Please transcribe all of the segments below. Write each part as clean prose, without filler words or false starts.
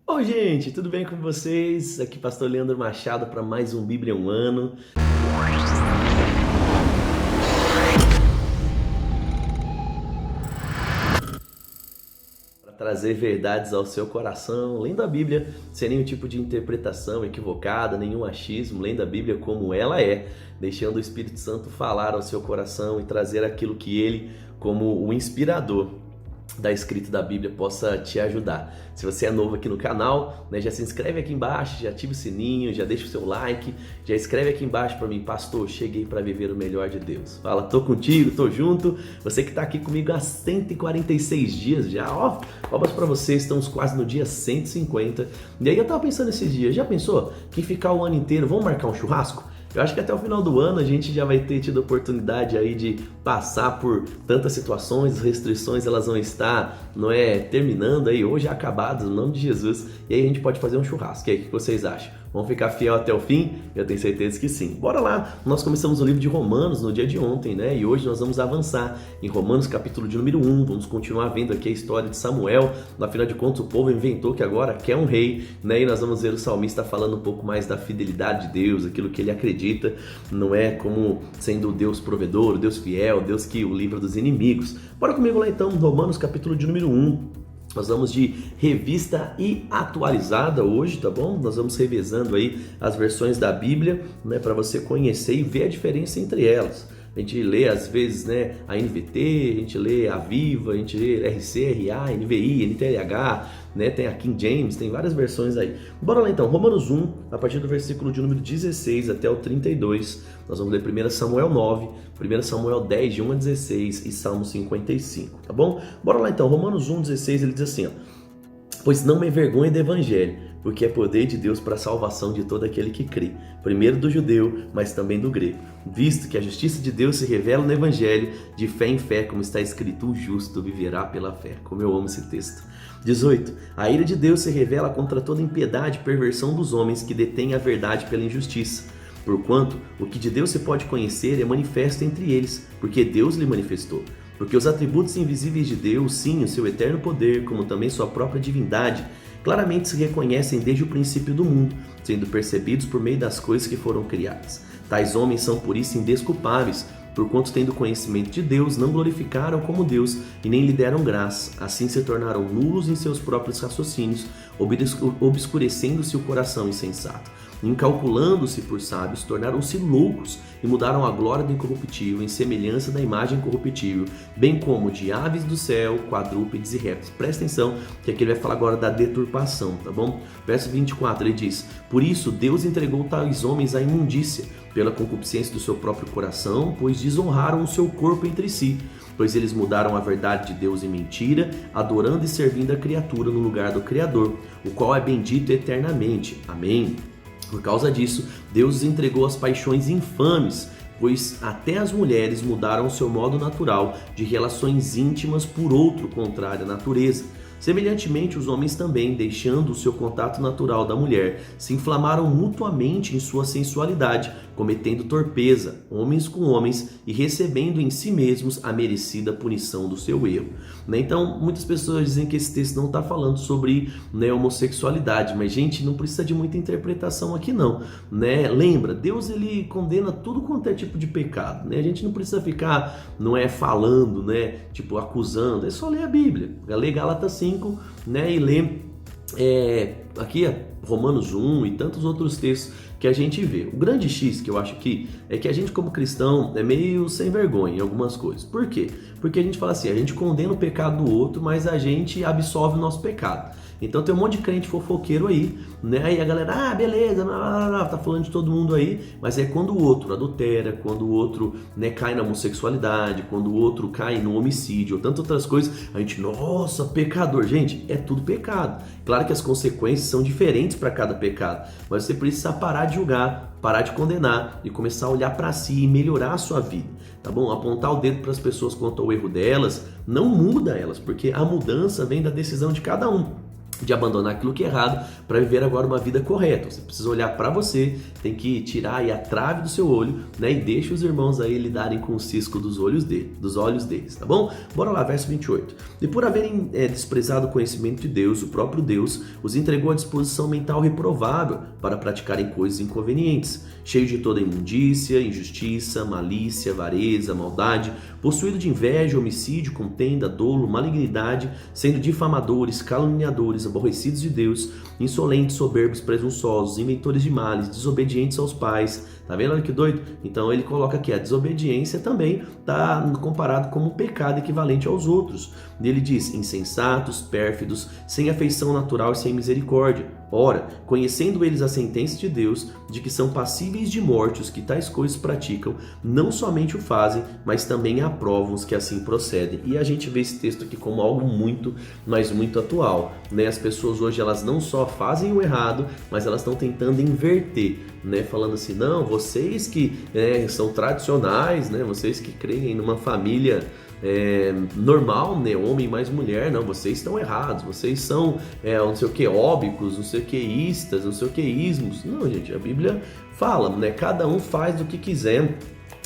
Oi, gente, tudo bem com vocês? Aqui Pastor Leandro Machado para mais um Bíblia em um Ano. Para trazer verdades ao seu coração, lendo a Bíblia sem nenhum tipo de interpretação equivocada, nenhum achismo, lendo a Bíblia como ela é, deixando o Espírito Santo falar ao seu coração e trazer aquilo que ele, como o inspirador da escrita da Bíblia, possa te ajudar. Se você é novo aqui no canal, já se inscreve aqui embaixo, já ativa o sininho, já deixa o seu like, já escreve aqui embaixo para mim: pastor, cheguei para viver o melhor de Deus. Fala, tô contigo, tô junto. Você que tá aqui comigo há 146 dias já, ó, palmas para você, estamos quase no dia 150. E aí eu tava pensando esses dias, já pensou que ficar o ano inteiro, vamos marcar um churrasco? Eu acho que até o final do ano a gente já vai ter tido a oportunidade aí de passar por tantas situações, as restrições elas vão estar, terminando aí, hoje acabadas, no nome de Jesus, e aí a gente pode fazer um churrasco. E aí, o que vocês acham? Vamos ficar fiel até o fim? Eu tenho certeza que sim. Bora lá! Nós começamos o livro de Romanos no dia de ontem, E hoje nós vamos avançar em Romanos capítulo de número 1, vamos continuar vendo aqui a história de Samuel. Afinal de contas, o povo inventou que agora quer um rei, E nós vamos ver o salmista falando um pouco mais da fidelidade de Deus, aquilo que ele acredita, como sendo o Deus provedor, o Deus fiel, o Deus que o livra dos inimigos. Bora comigo lá então, Romanos capítulo de número 1. Nós vamos de revista e atualizada hoje, tá bom? Nós vamos revezando aí as versões da Bíblia, para você conhecer e ver a diferença entre elas. A gente lê às vezes, a NVT, a gente lê a Viva, a gente lê RCRA, NVI, NTLH, tem a King James, tem várias versões aí. Bora lá então, Romanos 1, a partir do versículo de número 16 até o 32, nós vamos ler 1 Samuel 9, 1 Samuel 10, de 1 a 16 e Salmo 55, tá bom? Bora lá então, Romanos 1, 16, ele diz assim, ó: pois não me envergonhe do evangelho, porque é poder de Deus para a salvação de todo aquele que crê, primeiro do judeu, mas também do grego, visto que a justiça de Deus se revela no evangelho, de fé em fé, como está escrito: o justo viverá pela fé. Como eu amo esse texto. 18. A ira de Deus se revela contra toda impiedade e perversão dos homens que detêm a verdade pela injustiça. Porquanto o que de Deus se pode conhecer é manifesto entre eles, porque Deus lhe manifestou. Porque os atributos invisíveis de Deus, sim, o seu eterno poder, como também sua própria divindade, claramente se reconhecem desde o princípio do mundo, sendo percebidos por meio das coisas que foram criadas. Tais homens são por isso indesculpáveis, porquanto, tendo conhecimento de Deus, não glorificaram como Deus e nem lhe deram graça. Assim se tornaram nulos em seus próprios raciocínios, obscurecendo-se o coração insensato. Incalculando-se por sábios, tornaram-se loucos e mudaram a glória do incorruptível em semelhança da imagem corruptível, bem como de aves do céu, quadrúpedes e répteis. Presta atenção que aqui ele vai falar agora da deturpação, tá bom? Verso 24, ele diz: por isso Deus entregou tais homens à imundícia, pela concupiscência do seu próprio coração, pois desonraram o seu corpo entre si. Pois eles mudaram a verdade de Deus em mentira, adorando e servindo a criatura no lugar do Criador, o qual é bendito eternamente. Amém. Por causa disso, Deus os entregou às paixões infames, pois até as mulheres mudaram o seu modo natural de relações íntimas por outro contrário à natureza. Semelhantemente, os homens também, deixando o seu contato natural da mulher, se inflamaram mutuamente em sua sensualidade, cometendo torpeza, homens com homens, e recebendo em si mesmos a merecida punição do seu erro. Então, muitas pessoas dizem que esse texto não está falando sobre homossexualidade, mas, gente, não precisa de muita interpretação aqui não. Lembra, Deus ele condena tudo quanto é tipo de pecado. A gente não precisa ficar falando, acusando, é só ler a Bíblia, ler Gálatas 5, e ler aqui Romanos 1 e tantos outros textos que a gente vê. O grande X que eu acho aqui é que a gente, como cristão, é meio sem vergonha em algumas coisas. Por quê? Porque a gente fala assim, a gente condena o pecado do outro, mas a gente absolve o nosso pecado. Então tem um monte de crente fofoqueiro aí, E a galera, beleza, tá falando de todo mundo aí, mas é quando o outro adultera, quando o outro cai na homossexualidade, quando o outro cai no homicídio, ou tantas outras coisas, a gente, nossa, pecador. Gente, é tudo pecado. Claro que as consequências são diferentes para cada pecado, mas você precisa parar de julgar, parar de condenar e começar a olhar para si e melhorar a sua vida, tá bom? Apontar o dedo para as pessoas quanto ao erro delas não muda elas, porque a mudança vem da decisão de cada um. de abandonar aquilo que é errado para viver agora uma vida correta. Você precisa olhar para você, tem que tirar aí a trave do seu olho, né? E deixa os irmãos aí lidarem com o cisco dos olhos deles, tá bom? Bora lá, verso 28. E por haverem desprezado o conhecimento de Deus, o próprio Deus os entregou à disposição mental reprovável para praticarem coisas inconvenientes, cheio de toda imundícia, injustiça, malícia, avareza, maldade, possuído de inveja, homicídio, contenda, dolo, malignidade, sendo difamadores, caluniadores, aborrecidos de Deus, insolentes, soberbos, presunçosos, inventores de males, desobedientes aos pais. Tá vendo? Olha que doido. Então ele coloca aqui, a desobediência também está comparado como um pecado equivalente aos outros. E ele diz, insensatos, pérfidos, sem afeição natural e sem misericórdia. Ora, conhecendo eles a sentença de Deus, de que são passíveis de morte os que tais coisas praticam, não somente o fazem, mas também aprovam os que assim procedem. E a gente vê esse texto aqui como algo muito, mas muito atual, né? As pessoas hoje, elas não só fazem o errado, mas elas estão tentando inverter, né? Falando assim, não, vocês que são tradicionais, né? Vocês que creem numa família normal, né? Homem mais mulher, não, vocês estão errados, vocês são não sei o que, óbicos, não sei o que, istas, não sei o que, ismos. Não, gente, a Bíblia fala, né? Cada um faz do que quiser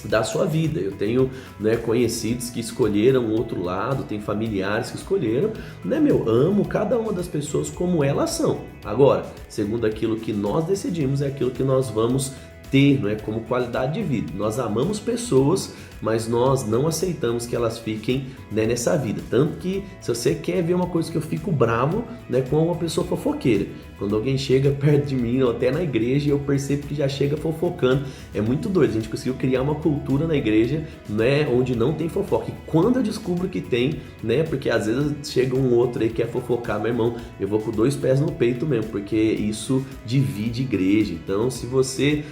da sua vida. Eu tenho, né, conhecidos que escolheram o outro lado, tem familiares que escolheram, né, amo cada uma das pessoas como elas são. Agora, segundo aquilo que nós decidimos, é aquilo que nós vamos ter, não é, como qualidade de vida. Nós amamos pessoas, mas nós não aceitamos que elas fiquem, né, nessa vida. Tanto que, se você quer ver uma coisa que eu fico bravo, né, com uma pessoa fofoqueira, quando alguém chega perto de mim, ou até na igreja, eu percebo que já chega fofocando. É muito doido, a gente conseguiu criar uma cultura na igreja, né, onde não tem fofoca. E quando eu descubro que tem, né, porque às vezes chega um outro aí que quer fofocar, meu irmão, eu vou com 2 pés no peito mesmo, porque isso divide igreja. Então, se você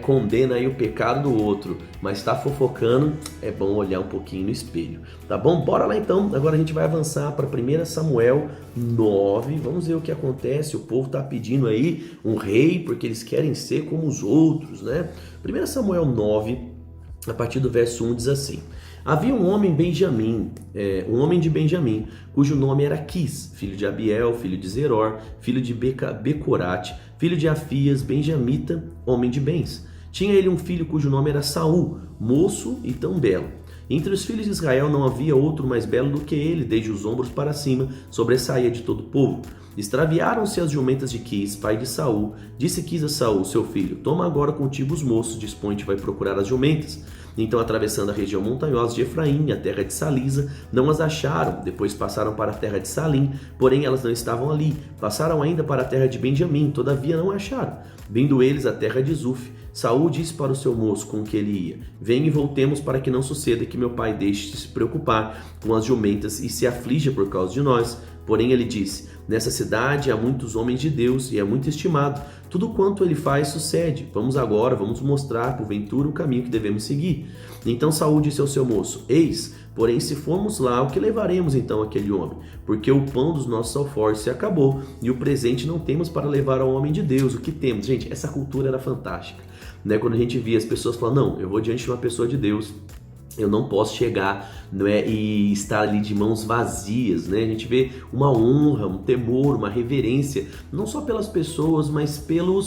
condena aí o pecado do outro, mas está fofocando, é bom olhar um pouquinho no espelho, tá bom? Bora lá então, agora a gente vai avançar para 1 Samuel 9, vamos ver o que acontece. O povo está pedindo aí um rei, porque eles querem ser como os outros, né? 1 Samuel 9, a partir do verso 1 diz assim: havia um homem de Benjamim, cujo nome era Quis, filho de Abiel, filho de Zeror, filho de Becorate, filho de Afias, benjamita, homem de bens. Tinha ele um filho cujo nome era Saul, moço e tão belo. Entre os filhos de Israel não havia outro mais belo do que ele, desde os ombros para cima, sobressaía de todo o povo. Extraviaram-se as jumentas de Quis, pai de Saul. Disse Quis a Saul, seu filho: toma agora contigo os moços, dispõe-te, vai procurar as jumentas. Então, atravessando a região montanhosa de Efraim, a terra de Salisa, não as acharam. Depois passaram para a terra de Salim, porém elas não estavam ali. Passaram ainda para a terra de Benjamim, todavia não acharam. Vindo eles à terra de Zuf, Saul disse para o seu moço com que ele ia: venha e voltemos, para que não suceda que meu pai deixe de se preocupar com as jumentas e se aflija por causa de nós. Porém ele disse: nessa cidade há muitos homens de Deus e é muito estimado. Tudo quanto ele faz sucede. Vamos agora, vamos mostrar porventura o caminho que devemos seguir. Então Saul disse ao seu moço: eis, porém se formos lá, o que levaremos então àquele homem? Porque o pão dos nossos alforjes se acabou e o presente não temos para levar ao homem de Deus. O que temos? Gente, essa cultura era fantástica, né? Quando a gente via as pessoas falando: não, eu vou diante de uma pessoa de Deus, eu não posso chegar, e estar ali de mãos vazias, né? A gente vê uma honra, um temor, uma reverência, não só pelas pessoas, mas pelo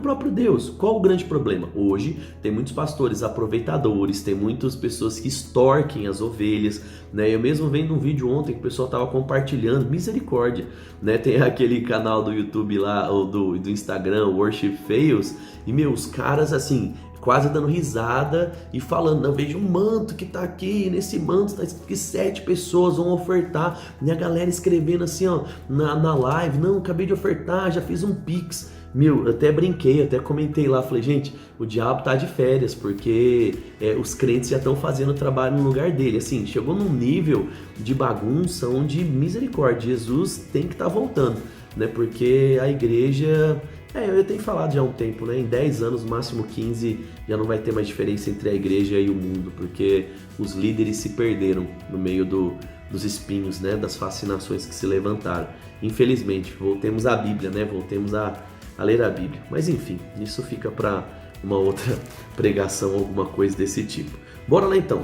próprio Deus. Qual o grande problema? Hoje tem muitos pastores aproveitadores, tem muitas pessoas que extorquem as ovelhas, né? Eu mesmo vendo um vídeo ontem que o pessoal estava compartilhando, misericórdia, né? Tem aquele canal do YouTube lá, ou do Instagram, Worship Fails, e os caras assim, quase dando risada e falando: não, veja um manto que tá aqui, nesse manto tá escrito que 7 pessoas vão ofertar, e a galera escrevendo assim, ó, na live: não, acabei de ofertar, já fiz um pix. Eu até brinquei, até comentei lá, falei: gente, o diabo tá de férias, porque os crentes já estão fazendo o trabalho no lugar dele. Assim, chegou num nível de bagunça onde, misericórdia, Jesus tem que estar voltando, né? Porque a igreja... eu tenho falado já há um tempo, né? Em 10 anos, máximo 15, já não vai ter mais diferença entre a igreja e o mundo, porque os líderes se perderam no meio dos espinhos, né? Das fascinações que se levantaram. Infelizmente, voltemos à Bíblia, né? Voltemos a ler a Bíblia. Mas enfim, isso fica para uma outra pregação, alguma coisa desse tipo. Bora lá então.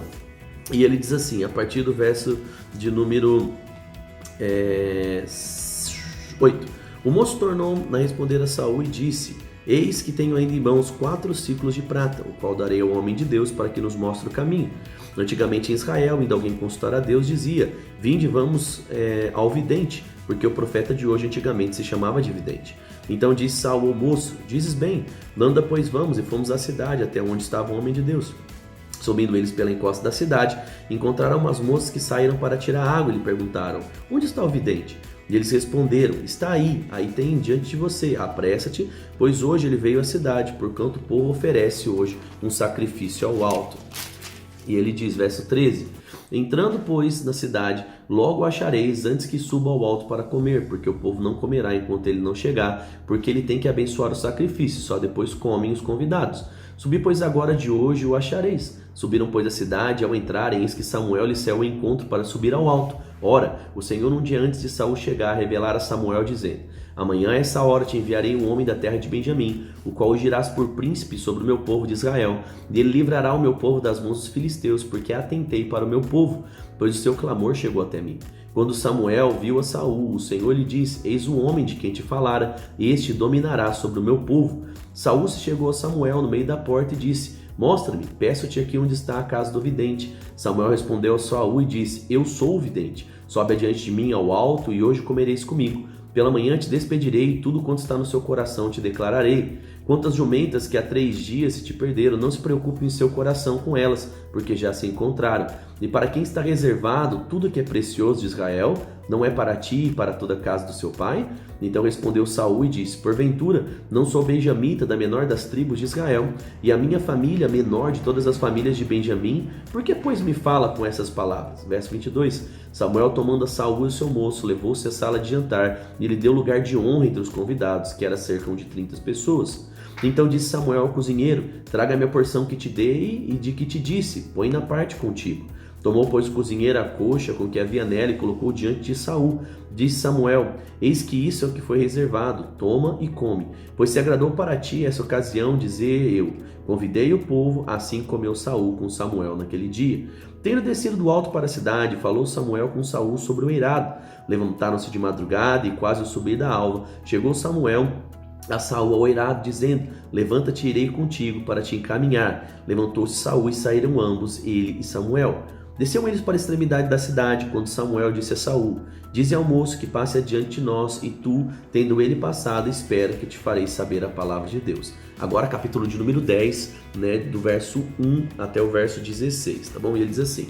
E ele diz assim, a partir do verso de número 8. O moço tornou a responder a Saul e disse: Eis que tenho ainda em mãos 4 ciclos de prata, o qual darei ao homem de Deus para que nos mostre o caminho. Antigamente em Israel, indo alguém consultar a Deus, dizia: Vinde, vamos ao vidente, porque o profeta de hoje antigamente se chamava de vidente. Então disse Saul ao moço: Dizes bem, anda pois vamos, e fomos à cidade, até onde estava o homem de Deus. Subindo eles pela encosta da cidade, encontraram umas moças que saíram para tirar água e lhe perguntaram: Onde está o vidente? E eles responderam: Está aí tem diante de você, apressa-te, pois hoje ele veio à cidade, porquanto o povo oferece hoje um sacrifício ao alto. E ele diz, verso 13: Entrando, pois, na cidade, logo o achareis antes que suba ao alto para comer, porque o povo não comerá enquanto ele não chegar, porque ele tem que abençoar o sacrifício, só depois comem os convidados. Subi, pois, agora de hoje o achareis. Subiram, pois, a cidade, e ao entrarem, eis que Samuel lhe saiu ao encontro para subir ao alto. Ora, o Senhor, um dia antes de Saul chegar, revelara a Samuel, dizendo: Amanhã a essa hora te enviarei um homem da terra de Benjamim, o qual ungirás por príncipe sobre o meu povo de Israel, e ele livrará o meu povo das mãos dos filisteus, porque atentei para o meu povo, pois o seu clamor chegou até mim. Quando Samuel viu a Saul, o Senhor lhe disse: Eis o homem de quem te falara, este dominará sobre o meu povo. Saul se chegou a Samuel no meio da porta e disse: Mostra-me, peço-te aqui onde está a casa do vidente. Samuel respondeu a Saul e disse: Eu sou o vidente. Sobe adiante de mim ao alto e hoje comereis comigo. Pela manhã te despedirei e tudo quanto está no seu coração te declararei. Quantas jumentas que há 3 dias se te perderam, não se preocupe em seu coração com elas, porque já se encontraram. E para quem está reservado tudo que é precioso de Israel, não é para ti e para toda a casa do seu pai? Então respondeu Saul e disse: Porventura, não sou benjamita, da menor das tribos de Israel, e a minha família a menor de todas as famílias de Benjamim? Por que, pois, me fala com essas palavras? Verso 22. Samuel, tomando a Saul e o seu moço, levou-se à sala de jantar, e lhe deu lugar de honra entre os convidados, que era cerca de 30 pessoas. Então disse Samuel ao cozinheiro: Traga-me a porção que te dei e de que te disse, põe na parte contigo. Tomou, pois, o cozinheiro a coxa com que havia nela e colocou diante de Saul. Disse Samuel: Eis que isso é o que foi reservado, toma e come. Pois se agradou para ti essa ocasião, dizer eu: Convidei o povo, assim comeu Saul com Samuel naquele dia. Tendo descido do alto para a cidade, falou Samuel com Saul sobre o eirado. Levantaram-se de madrugada e quase ao subir da alva, chegou Samuel a Saul ao eirado, dizendo: Levanta-te e irei contigo para te encaminhar. Levantou-se Saul e saíram ambos, ele e Samuel. Desceram eles para a extremidade da cidade, quando Samuel disse a Saul: Dize ao moço que passe adiante de nós, e tu, tendo ele passado, espera que te farei saber a palavra de Deus. Agora capítulo de número 10, do verso 1 até o verso 16, tá bom? E ele diz assim: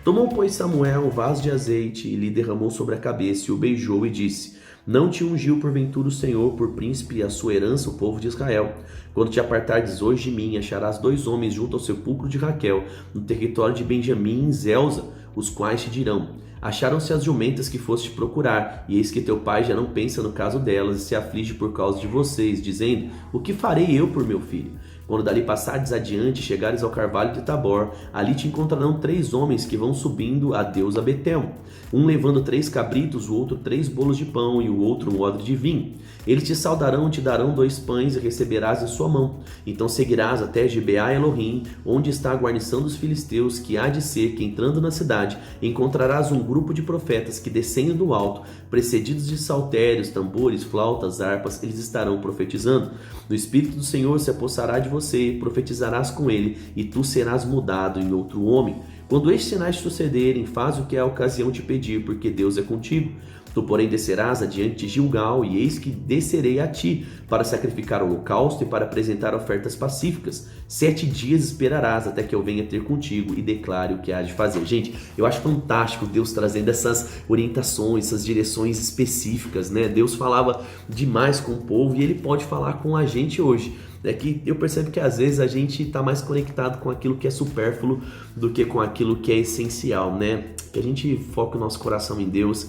Tomou, pois, Samuel um vaso de azeite e lhe derramou sobre a cabeça, e o beijou e disse: Não te ungiu porventura o Senhor por príncipe e a sua herança o povo de Israel? Quando te apartares hoje de mim, acharás 2 homens junto ao sepulcro de Raquel, no território de Benjamim, em Zelza, os quais te dirão: Acharam-se as jumentas que foste procurar, e eis que teu pai já não pensa no caso delas e se aflige por causa de vocês, dizendo: O que farei eu por meu filho? Quando dali passares adiante e chegares ao carvalho de Tabor, ali te encontrarão 3 homens que vão subindo a Deus a Betel, um levando 3 cabritos, o outro 3 bolos de pão e o outro um odre de vinho. Eles te saudarão, te darão 2 pães e receberás em sua mão. Então seguirás até Gibeá Elohim, onde está a guarnição dos filisteus, que há de ser que, entrando na cidade, encontrarás um grupo de profetas que, descendo do alto, precedidos de saltérios, tambores, flautas, harpas, eles estarão profetizando. O Espírito do Senhor se apossará de você, profetizarás com ele, e tu serás mudado em outro homem. Quando estes sinais sucederem, faz o que a ocasião te pedir, porque Deus é contigo. Tu, porém, descerás adiante de Gilgal, e eis que descerei a ti, para sacrificar holocausto e para apresentar ofertas pacíficas. 7 dias esperarás até que eu venha ter contigo e declare o que há de fazer. Gente, eu acho fantástico Deus trazendo essas orientações, essas direções específicas, né? Deus falava demais com o povo e Ele pode falar com a gente hoje. É que eu percebo que às vezes a gente está mais conectado com aquilo que é supérfluo do que com aquilo que é essencial, né? Que a gente foque o nosso coração em Deus.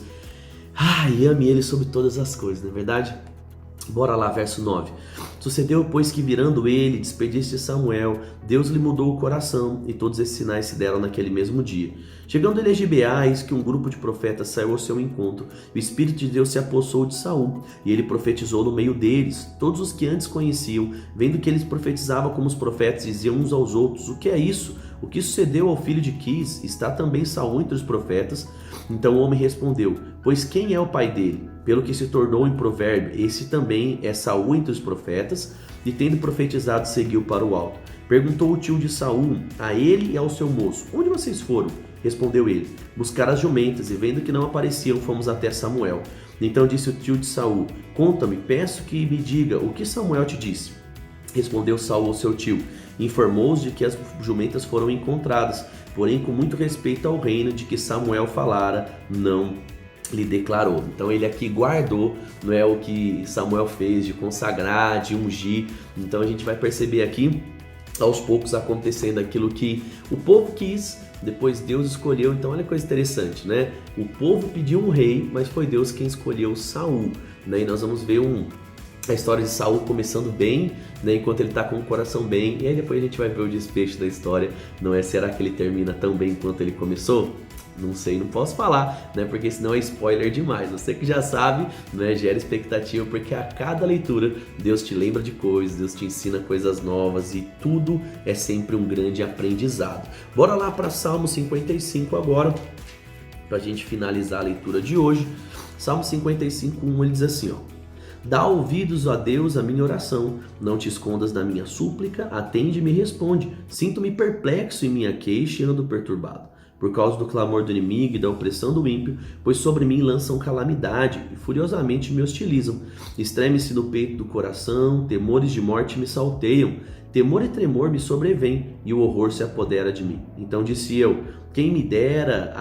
E ame Ele sobre todas as coisas, não é verdade? Bora lá, verso 9. Sucedeu, pois, que virando ele, despedisse de Samuel, Deus lhe mudou o coração, e todos esses sinais se deram naquele mesmo dia. Chegando ele a Gibeá, eis que um grupo de profetas saiu ao seu encontro. O Espírito de Deus se apossou de Saul, e ele profetizou no meio deles. Todos os que antes conheciam, vendo que eles profetizavam como os profetas, diziam uns aos outros: O que é isso? o que sucedeu ao filho de Quis? Está também Saul entre os profetas? Então o homem respondeu, pois quem é o pai dele? Pelo que se tornou em provérbio, esse também é Saul entre os profetas, e tendo profetizado seguiu para o alto. Perguntou o tio de Saul a ele e ao seu moço, onde vocês foram? Respondeu ele, buscar as jumentas, e vendo que não apareciam, fomos até Samuel. Então disse o tio de Saul, conta-me, peço que me diga o que Samuel te disse. Respondeu Saul ao seu tio, informou-os de que as jumentas foram encontradas, porém com muito respeito ao reino de que Samuel falara, não lhe declarou. Então ele aqui guardou, não é o que Samuel fez de consagrar, de ungir. Então a gente vai perceber aqui, aos poucos acontecendo aquilo que o povo quis, depois Deus escolheu. Então olha que coisa interessante, né? O povo pediu um rei, mas foi Deus quem escolheu Saul, né? E nós vamos ver a história de Saul começando bem, né, enquanto ele está com o coração bem, e aí depois a gente vai ver o desfecho da história, não é? Será que ele termina tão bem quanto ele começou? Não sei, não posso falar, né? Porque senão é spoiler demais. Você que já sabe, né? Gera expectativa, porque a cada leitura Deus te lembra de coisas, Deus te ensina coisas novas e tudo é sempre um grande aprendizado. Bora lá para Salmo 55 agora, para a gente finalizar a leitura de hoje. Salmo 55:1, ele diz assim, ó: dá ouvidos a Deus a minha oração, não te escondas da minha súplica, atende-me e responde. Sinto-me perplexo em minha queixa e ando perturbado, por causa do clamor do inimigo e da opressão do ímpio, pois sobre mim lançam calamidade e furiosamente me hostilizam. Estreme-se no peito do coração, temores de morte me salteiam, temor e tremor me sobrevêm e o horror se apodera de mim. Então disse eu, quem me dera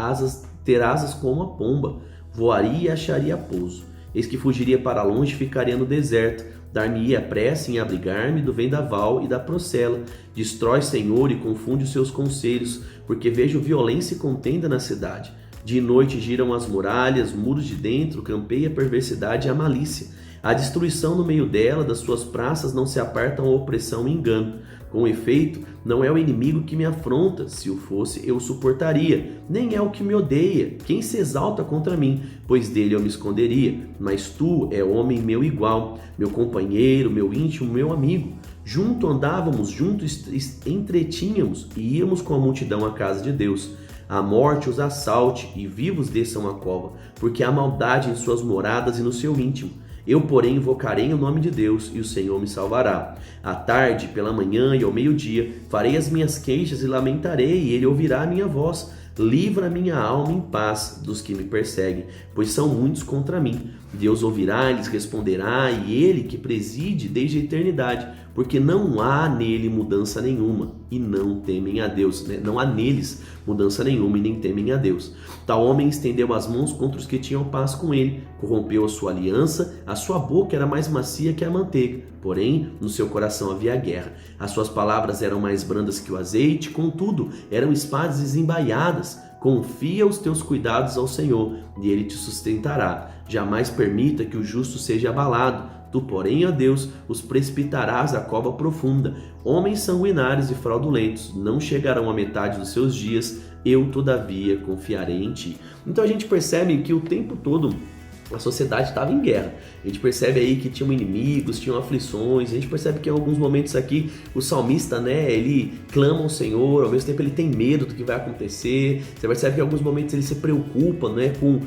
ter asas como a pomba, voaria e acharia pouso. Eis que fugiria para longe e ficaria no deserto, dar-me-ia pressa em abrigar-me do vendaval e da procela. Destrói, Senhor, e confunde os seus conselhos, porque vejo violência e contenda na cidade. De noite giram as muralhas, muros de dentro, campeia a perversidade e a malícia. A destruição no meio dela, das suas praças não se apartam a opressão e engano. Com efeito, não é o inimigo que me afronta, se o fosse eu suportaria, nem é o que me odeia, quem se exalta contra mim, pois dele eu me esconderia. Mas tu é homem meu igual, meu companheiro, meu íntimo, meu amigo. Junto andávamos, juntos entretínhamos e íamos com a multidão à casa de Deus. A morte os assalte e vivos desçam a cova, porque há maldade em suas moradas e no seu íntimo. Eu, porém, invocarei o nome de Deus e o Senhor me salvará. À tarde, pela manhã e ao meio-dia, farei as minhas queixas e lamentarei, e ele ouvirá a minha voz. Livra minha alma em paz dos que me perseguem, pois são muitos contra mim. Deus ouvirá e lhes responderá, e ele que preside desde a eternidade, porque não há nele mudança nenhuma, e não temem a Deus, né? Não há neles mudança nenhuma e nem temem a Deus. Tal homem estendeu as mãos contra os que tinham paz com ele, corrompeu a sua aliança, a sua boca era mais macia que a manteiga, porém no seu coração havia guerra. As suas palavras eram mais brandas que o azeite, contudo eram espadas desembaiadas. Confia os teus cuidados ao Senhor, e ele te sustentará. Jamais permita que o justo seja abalado. Tu, porém, ó Deus, os precipitarás à cova profunda. Homens sanguinários e fraudulentos não chegarão à metade dos seus dias. Eu, todavia, confiarei em ti. Então a gente percebe que o tempo todo a sociedade estava em guerra. A gente percebe aí que tinham inimigos, tinham aflições. A gente percebe que em alguns momentos aqui o salmista, né, ele clama ao Senhor, ao mesmo tempo ele tem medo do que vai acontecer. Você percebe que em alguns momentos ele se preocupa, né, com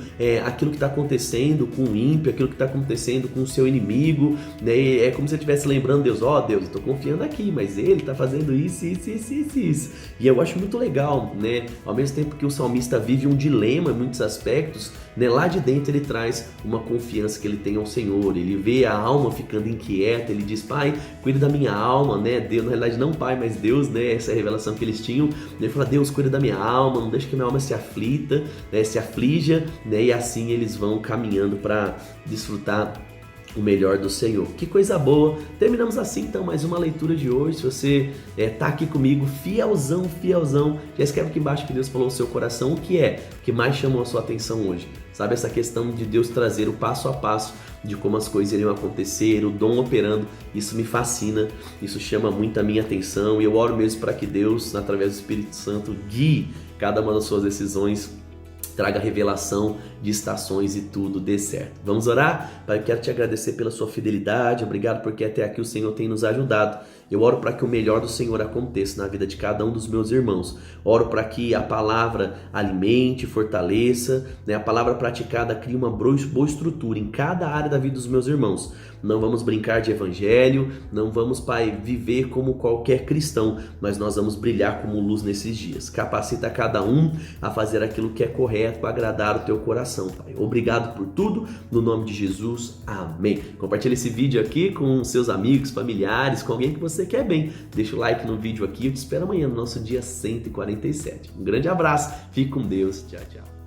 aquilo que está acontecendo com o ímpio, aquilo que está acontecendo com o seu inimigo, né? É como se ele estivesse lembrando Deus, Deus, eu estou confiando aqui, mas ele está fazendo isso. E eu acho muito legal, né? Ao mesmo tempo que o salmista vive um dilema em muitos aspectos, né, lá de dentro ele traz uma confiança que ele tem ao Senhor. Ele vê a alma ficando inquieta, ele diz, Pai, cuida da minha alma, né? Deus, na realidade não Pai, mas Deus, né? Essa é a revelação que eles tinham. Ele fala, Deus, cuida da minha alma, não deixa que minha alma se aflita, né? Se aflija, né? E assim eles vão caminhando para desfrutar o melhor do Senhor. Que coisa boa! Terminamos assim então mais uma leitura de hoje. Se você tá aqui comigo, fielzão, já escreve aqui embaixo que Deus falou no seu coração. O que mais chamou a sua atenção hoje? Sabe, essa questão de Deus trazer o passo a passo de como as coisas iriam acontecer, o dom operando, isso me fascina, isso chama muito a minha atenção, e eu oro mesmo para que Deus, através do Espírito Santo, guie cada uma das suas decisões traga revelação de estações e tudo dê certo. Vamos orar? Pai, eu quero te agradecer pela sua fidelidade, obrigado porque até aqui o Senhor tem nos ajudado. Eu oro para que o melhor do Senhor aconteça na vida de cada um dos meus irmãos. Oro para que a palavra alimente, fortaleça, né? A palavra praticada crie uma boa estrutura em cada área da vida dos meus irmãos. Não vamos brincar de evangelho, não vamos, Pai, viver como qualquer cristão, mas nós vamos brilhar como luz nesses dias. Capacita cada um a fazer aquilo que é correto para agradar o teu coração, Pai. Obrigado por tudo, no nome de Jesus, amém. Compartilhe esse vídeo aqui com seus amigos, familiares, com alguém que você quer bem. Deixa o like no vídeo aqui, eu te espero amanhã no nosso dia 147. Um grande abraço, fique com Deus, tchau, tchau.